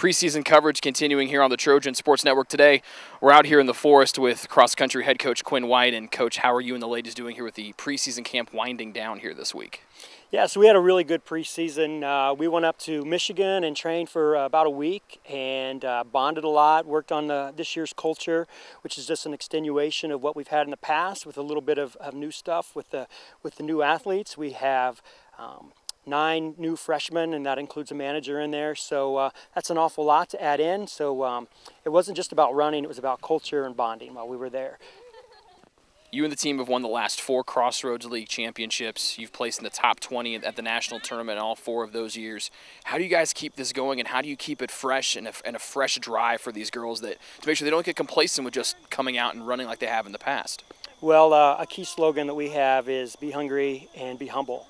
Preseason coverage continuing here on the Trojan Sports Network today. We're out here in the forest with cross-country head coach Quinn White. And, Coach, how are you and the ladies doing here with the preseason camp winding down here this week? Yeah, so we had a really good preseason. We went up to Michigan and trained for about a week and bonded a lot, worked on this year's culture, which is just an extenuation of what we've had in the past with a little bit of new stuff with the new athletes. We have 9 new freshmen, and that includes a manager in there. So that's an awful lot to add in. So it wasn't just about running, it was about culture and bonding while we were there. You and the team have won the last 4 Crossroads League championships. You've placed in the top 20 at the national tournament in all 4 of those years. How do you guys keep this going, and how do you keep it fresh and a fresh drive for these girls to make sure they don't get complacent with just coming out and running like they have in the past? Well, a key slogan that we have is be hungry and be humble.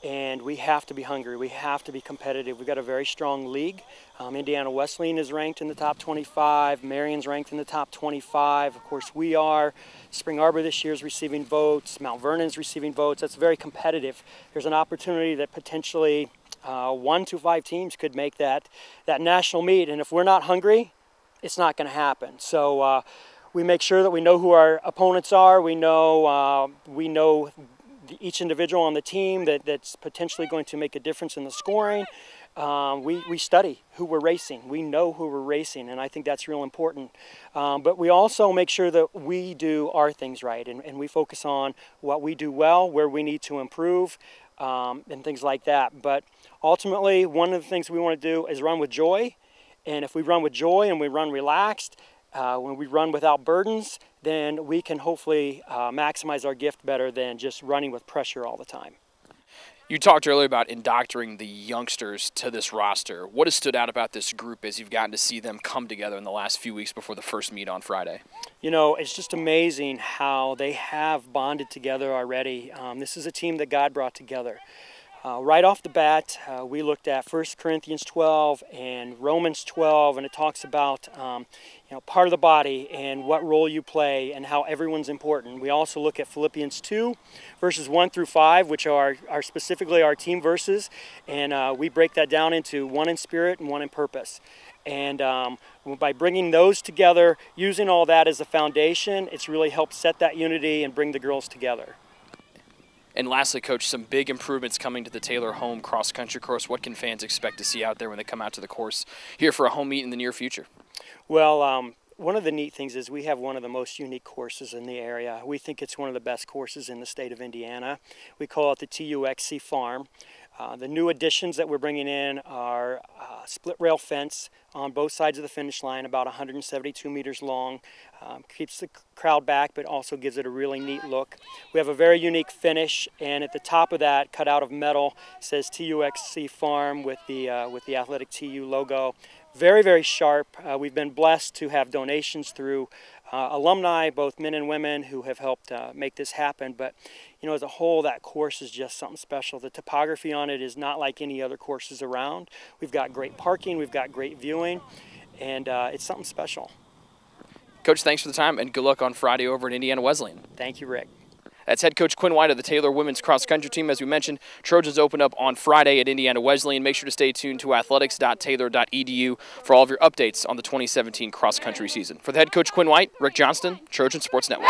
And we have to be hungry. We have to be competitive. We've got a very strong league. Indiana Wesleyan is ranked in the top 25. Marion's ranked in the top 25. Of course, we are. Spring Arbor this year is receiving votes. Mount Vernon's receiving votes. That's very competitive. There's an opportunity that potentially 1 to 5 teams could make that national meet. And if we're not hungry, it's not going to happen. So we make sure that we know who our opponents are. We know each individual on the team that's potentially going to make a difference in the scoring. We study who we're racing. We know who we're racing, and I think that's real important. But we also make sure that we do our things right, and we focus on what we do well, where we need to improve, and things like that. But ultimately, one of the things we want to do is run with joy. And if we run with joy and we run relaxed, when we run without burdens, then we can hopefully maximize our gift better than just running with pressure all the time. You talked earlier about indoctrinating the youngsters to this roster. What has stood out about this group as you've gotten to see them come together in the last few weeks before the first meet on Friday? You know, it's just amazing how they have bonded together already. This is a team that God brought together. Right off the bat, we looked at 1 Corinthians 12 and Romans 12, and it talks about part of the body and what role you play and how everyone's important. We also look at Philippians 2, verses 1 through 5, which are specifically our team verses, and we break that down into 1 in spirit and 1 in purpose. And by bringing those together, using all that as a foundation, it's really helped set that unity and bring the girls together. And lastly, Coach, some big improvements coming to the Taylor home cross-country course. What can fans expect to see out there when they come out to the course here for a home meet in the near future? Well, one of the neat things is we have one of the most unique courses in the area. We think it's one of the best courses in the state of Indiana. We call it the TUXC Farm. The new additions that we're bringing in are split rail fence on both sides of the finish line, about 172 meters long. Keeps the crowd back, but also gives it a really neat look. We have a very unique finish, and at the top of that, cut out of metal, says TUXC Farm with the Athletic TU logo. Very, very sharp. We've been blessed to have donations through alumni, both men and women, who have helped make this happen. But, you know, as a whole, that course is just something special. The topography on it is not like any other courses around. We've got great parking, we've got great viewing, and it's something special. Coach, thanks for the time, and good luck on Friday over at Indiana Wesleyan. Thank you, Rick. That's head coach Quinn White of the Taylor women's cross-country team. As we mentioned, Trojans open up on Friday at Indiana Wesleyan. Make sure to stay tuned to athletics.taylor.edu for all of your updates on the 2017 cross-country season. For the head coach Quinn White, Rick Johnston, Trojan Sports Network.